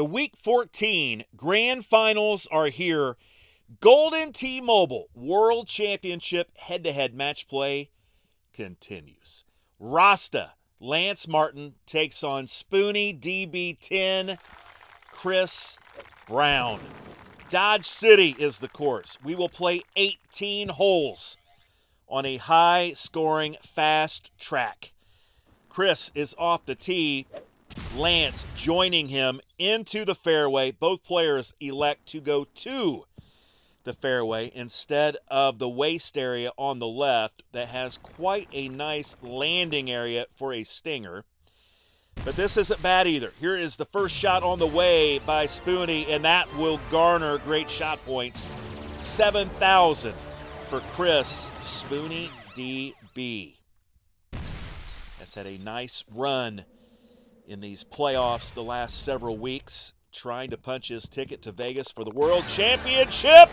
The Week 14 Grand Finals are here. Golden T-Mobile World Championship head-to-head match play continues. Rasta, Lance Martin, takes on spoonydb10, Chris Brown. Dodge City is the course. We will play 18 holes on a high-scoring, fast track. Chris is off the tee. Lance joining him into the fairway. Both players elect to go to the fairway instead of the waist area on the left that has quite a nice landing area for a stinger. But this isn't bad either. Here is the first shot on the way by Spoonie, and that will garner great shot points. 7,000 for Chris Spoonie DB. Has had a nice run in these playoffs the last several weeks, trying to punch his ticket to Vegas for the World Championship.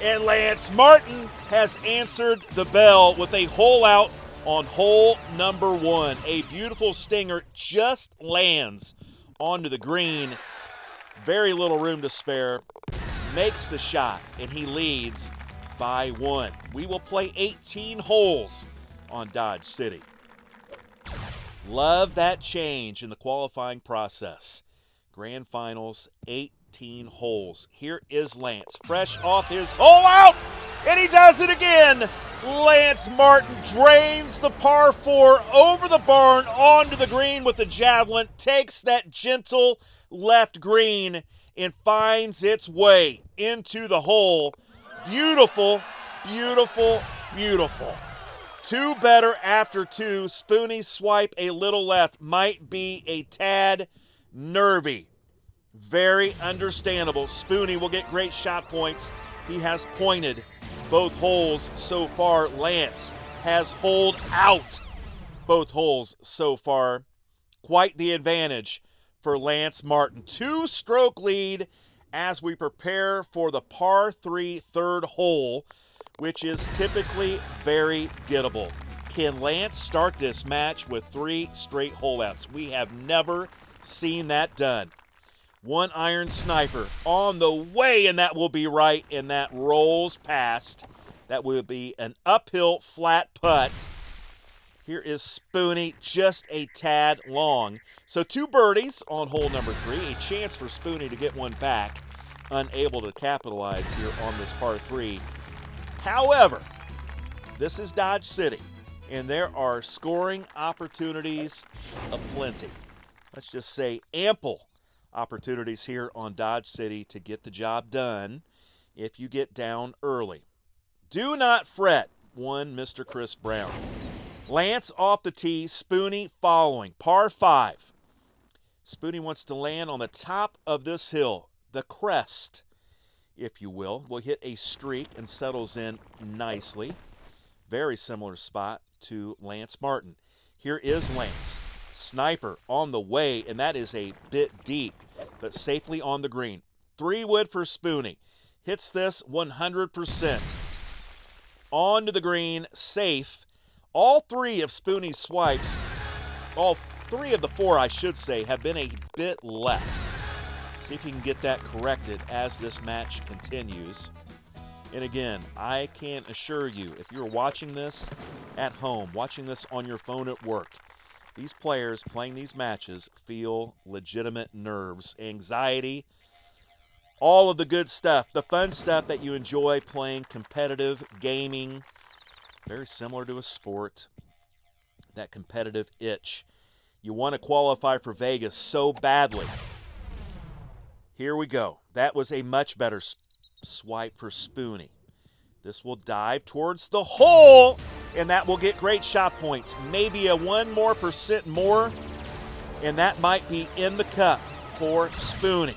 And Lance Martin has answered the bell with a hole out on hole number 1. A beautiful stinger just lands onto the green. Very little room to spare. Makes the shot, and he leads by 1. We will play 18 holes on Dodge City. Love that change in the qualifying process. Grand Finals, 18 holes. Here is Lance, fresh off his hole out, and he does it again. Lance Martin drains the par 4 over the barn onto the green with the javelin, takes that gentle left green, and finds its way into the hole. Beautiful, beautiful, beautiful. 2 better after 2. Spoonie's swipe a little left might be a tad nervy. Very understandable. Spoonie will get great shot points. He has pointed both holes so far. Lance has holed out both holes so far. Quite the advantage for Lance Martin. 2-stroke lead as we prepare for the par 3 third hole, which is typically very gettable. Can Lance start this match with 3 straight holeouts? We have never seen that done. 1-iron sniper on the way, and that will be right, and that rolls past. That will be an uphill flat putt. Here is Spoonie, just a tad long. So 2 birdies on hole number 3. A chance for Spoonie to get one back. Unable to capitalize here on this par 3. However, this is Dodge City, and there are scoring opportunities aplenty. Let's just say ample opportunities here on Dodge City to get the job done if you get down early. Do not fret, one Mr. Chris Brown. Lance off the tee, Spoonie following, par 5. Spoonie wants to land on the top of this hill, the crest, if you will hit a streak and settles in nicely. Very similar spot to Lance Martin. Here is Lance. Sniper on the way, and that is a bit deep, but safely on the green. 3 wood for Spoonie. Hits this 100%. On to the green, safe. All 3 of Spoonie's swipes, all 3 of the 4, I should say, have been a bit left. See if you can get that corrected as this match continues. And again, I can assure you, if you're watching this at home, watching this on your phone at work, these players playing these matches feel legitimate nerves, anxiety, all of the good stuff, the fun stuff that you enjoy playing competitive gaming. Very similar to a sport, that competitive itch. You want to qualify for Vegas so badly. Here we go. That was a much better swipe for Spoonie. This will dive towards the hole, and that will get great shot points. Maybe a 1% more, and that might be in the cup for Spoonie.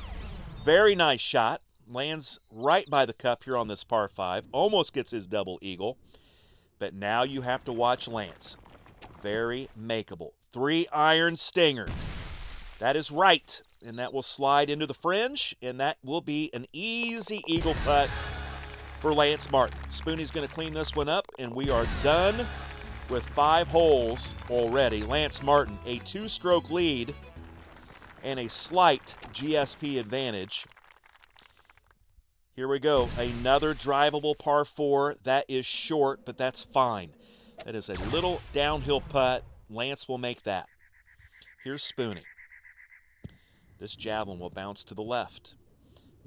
Very nice shot. Lands right by the cup here on this par 5. Almost gets his double eagle. But now you have to watch Lance. Very makeable. 3-iron stinger. That is right. And that will slide into the fringe, and that will be an easy eagle putt for Lance Martin. Spoonie's going to clean this one up, and we are done with 5 holes already. Lance Martin, a 2-stroke lead and a slight GSP advantage. Here we go. Another drivable par 4. That is short, but that's fine. That is a little downhill putt. Lance will make that. Here's Spoonie. This javelin will bounce to the left.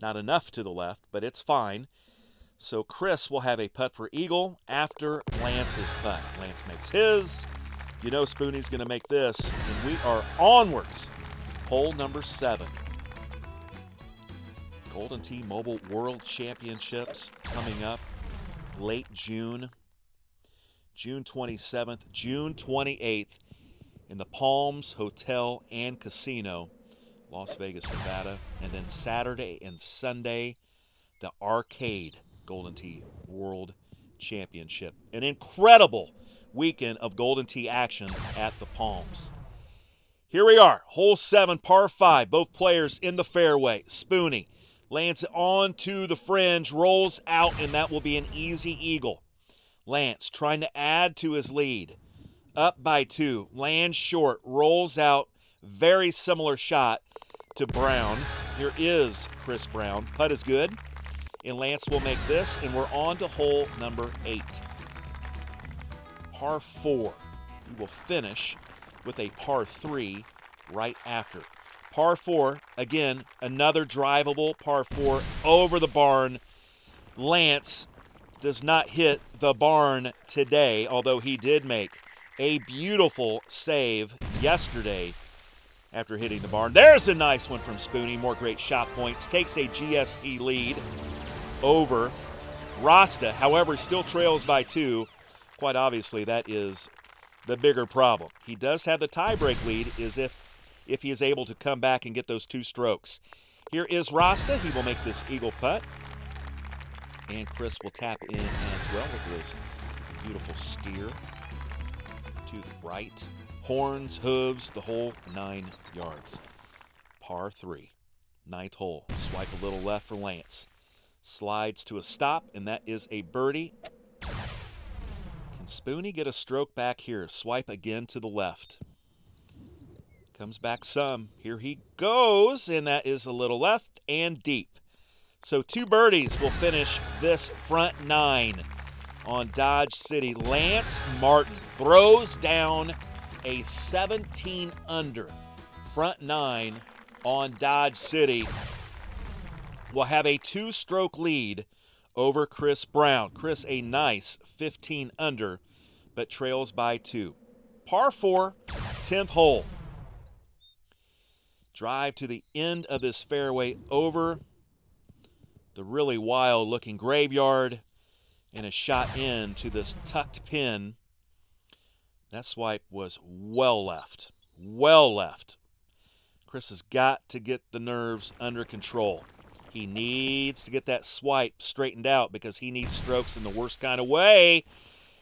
Not enough to the left, but it's fine. So Chris will have a putt for eagle after Lance's putt. Lance makes his. You know Spoonie's going to make this, and we are onwards. Hole number 7. Golden Tee Mobile World Championships coming up late June. June 27th, June 28th in the Palms Hotel and Casino, Las Vegas, Nevada. And then Saturday and Sunday, the Arcade Golden Tee World Championship. An incredible weekend of Golden Tee action at the Palms. Here we are, hole 7, par 5. Both players in the fairway. Spoonie lands it onto the fringe, rolls out, and that will be an easy eagle. Lance trying to add to his lead. Up by 2, lands short, rolls out. Very similar shot to Brown. Here is Chris Brown. Putt is good. And Lance will make this, and we're on to hole number 8. Par 4. We will finish with a par 3 right after. Par 4, again, another drivable par 4 over the barn. Lance does not hit the barn today, although he did make a beautiful save yesterday after hitting the barn. There's a nice one from Spoonie. More great shot points. Takes a GSP lead over Rasta. However, still trails by 2. Quite obviously, that is the bigger problem. He does have the tiebreak lead is if he is able to come back and get those 2 strokes. Here is Rasta. He will make this eagle putt. And Chris will tap in as well with his beautiful steer to the right. Horns, hooves, the whole 9 yards. Par 3. 9th hole. Swipe a little left for Lance. Slides to a stop, and that is a birdie. Can Spoonie get a stroke back here? Swipe again to the left. Comes back some. Here he goes, and that is a little left and deep. So 2 birdies will finish this front 9 on Dodge City. Lance Martin throws down a 17 under front 9 on Dodge City. Will have a 2-stroke lead over Chris Brown. Chris a nice 15 under, but trails by 2. Par 4, 10th hole. Drive to the end of this fairway over the really wild-looking graveyard and a shot in to this tucked pin. That swipe was well left. Well left. Chris has got to get the nerves under control. He needs to get that swipe straightened out because he needs strokes in the worst kind of way.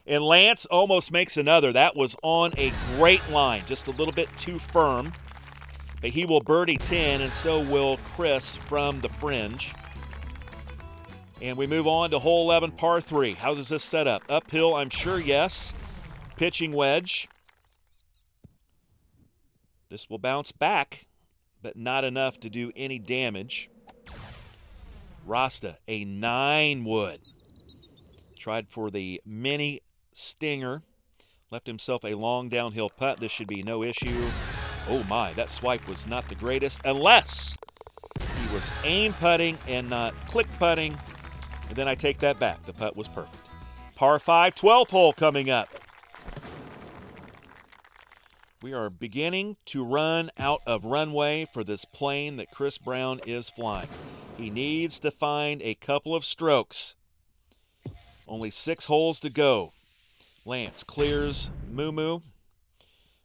And Lance almost makes another. That was on a great line, just a little bit too firm. But he will birdie 10, and so will Chris from the fringe. And we move on to hole 11, par 3. How does this set up? Uphill, I'm sure, yes. Pitching wedge. This will bounce back, but not enough to do any damage. Rasta, a 9-wood. Tried for the mini stinger. Left himself a long downhill putt. This should be no issue. Oh my, that swipe was not the greatest, unless he was aim putting and not click putting. And then I take that back. The putt was perfect. Par 5, 12th hole coming up. We are beginning to run out of runway for this plane that Chris Brown is flying. He needs to find a couple of strokes. Only 6 holes to go. Lance clears Moo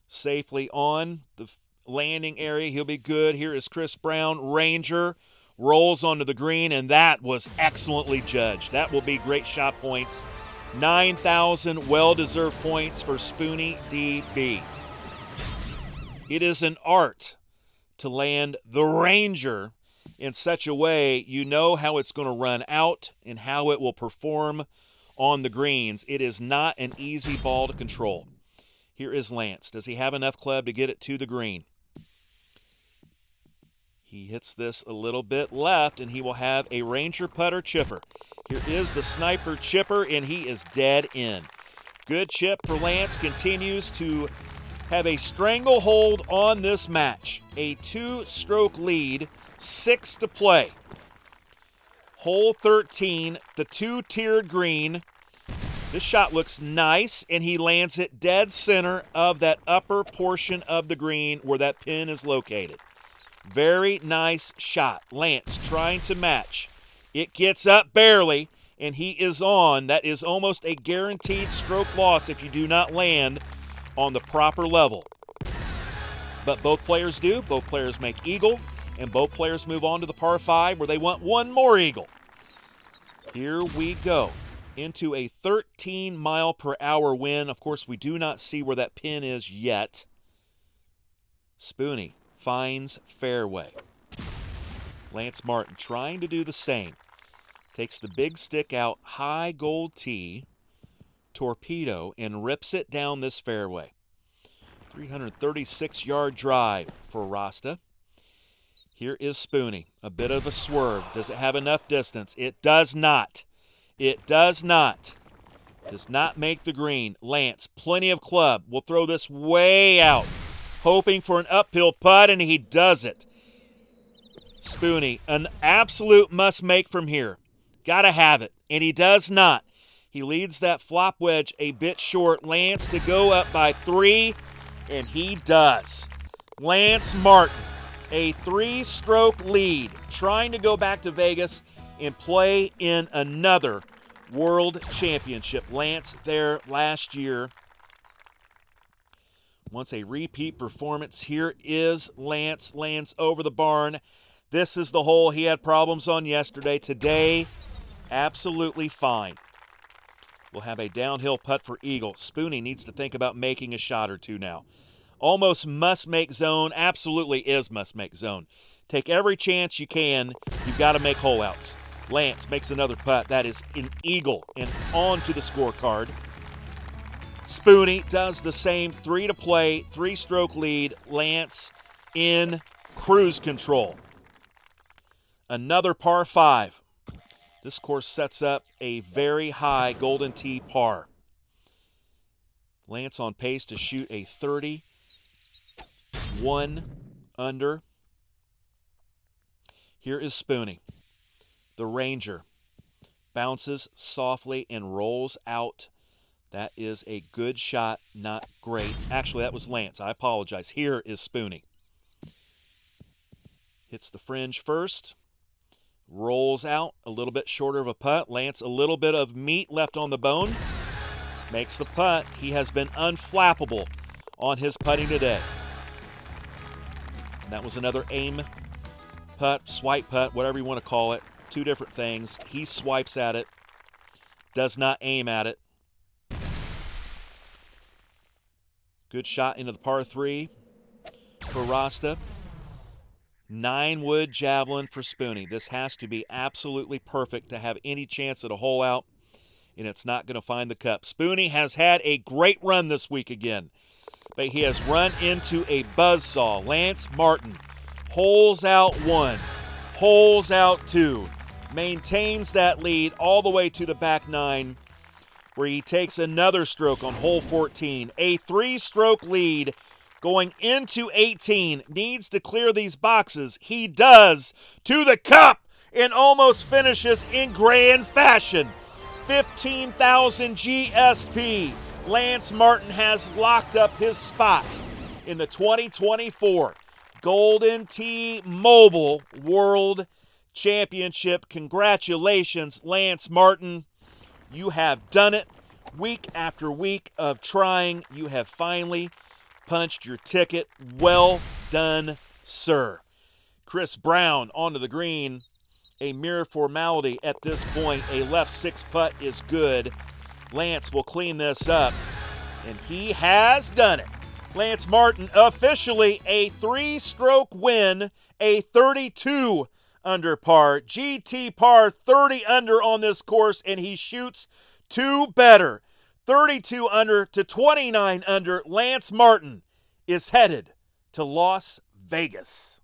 safely on the landing area. He'll be good. Here is Chris Brown. Ranger rolls onto the green, and that was excellently judged. That will be great shot points. 9,000 well-deserved points for Spoonie DB. It is an art to land the Ranger in such a way you know how it's going to run out and how it will perform on the greens. It is not an easy ball to control. Here is Lance. Does he have enough club to get it to the green? He hits this a little bit left, and he will have a Ranger putter chipper. Here is the sniper chipper, and he is dead in. Good chip for Lance. Continues to have a stranglehold on this match. A 2-stroke lead, 6 to play. Hole 13, the 2-tiered green. This shot looks nice, and he lands it dead center of that upper portion of the green where that pin is located. Very nice shot. Lance trying to match. It gets up barely, and he is on. That is almost a guaranteed stroke loss if you do not land on the proper level. But both players do. Both players make eagle, and both players move on to the par 5 where they want one more eagle. Here we go into a 13-mile-per-hour wind. Of course, we do not see where that pin is yet. Spoony finds fairway. Lance Martin trying to do the same. Takes the big stick out, high gold tee, torpedo, and rips it down this fairway. 336-yard drive for Rasta. Here is Spoony. A bit of a swerve. Does it have enough distance? It does not. It does not. Does not make the green. Lance, plenty of club. Will throw this way out, hoping for an uphill putt, and he does it. Spoony, an absolute must-make from here. Got to have it, and he does not. He leads that flop wedge a bit short. Lance to go up by 3, and he does. Lance Martin, a 3-stroke lead, trying to go back to Vegas and play in another World Championship. Lance there last year. Wants a repeat performance. Here is Lance. Lands over the barn. This is the hole he had problems on yesterday. Today, absolutely fine. We'll have a downhill putt for eagle. Spoony needs to think about making a shot or two now. Almost must-make zone. Absolutely is must-make zone. Take every chance you can. You've got to make hole outs. Lance makes another putt. That is an eagle and on to the scorecard. Spoony does the same. 3 to play, 3-stroke lead. Lance in cruise control. Another par 5. This course sets up a very high golden tee par. Lance on pace to shoot a 31 under. Here is Spoony. The Ranger bounces softly and rolls out. That is a good shot, not great. Actually, that was Lance. I apologize. Here is Spoony. Hits the fringe first. Rolls out, a little bit shorter of a putt. Lance, a little bit of meat left on the bone. Makes the putt. He has been unflappable on his putting today. And that was another aim putt, swipe putt, whatever you want to call it. 2 different things. He swipes at it, does not aim at it. Good shot into the par 3 for Rasta. 9-wood javelin for Spoony. This has to be absolutely perfect to have any chance at a hole out, and it's not going to find the cup. Spoony has had a great run this week again, but he has run into a buzzsaw. Lance Martin holes out 1, holes out 2, maintains that lead all the way to the back 9, where he takes another stroke on hole 14. A 3-stroke lead going into 18. Needs to clear these boxes. He does, to the cup, and almost finishes in grand fashion. 15,000 GSP. Lance Martin has locked up his spot in the 2024 Golden Tee Mobile World Championship. Congratulations, Lance Martin. You have done it. Week after week of trying, you have finally punched your ticket. Well done, sir. Chris Brown onto the green. A mere formality at this point. A left 6 putt is good. Lance will clean this up, and he has done it. Lance Martin officially a 3-stroke win, a 32 under par. GT par 30 under on this course, and he shoots 2 better. 32 under to 29 under. Lance Martin is headed to Las Vegas.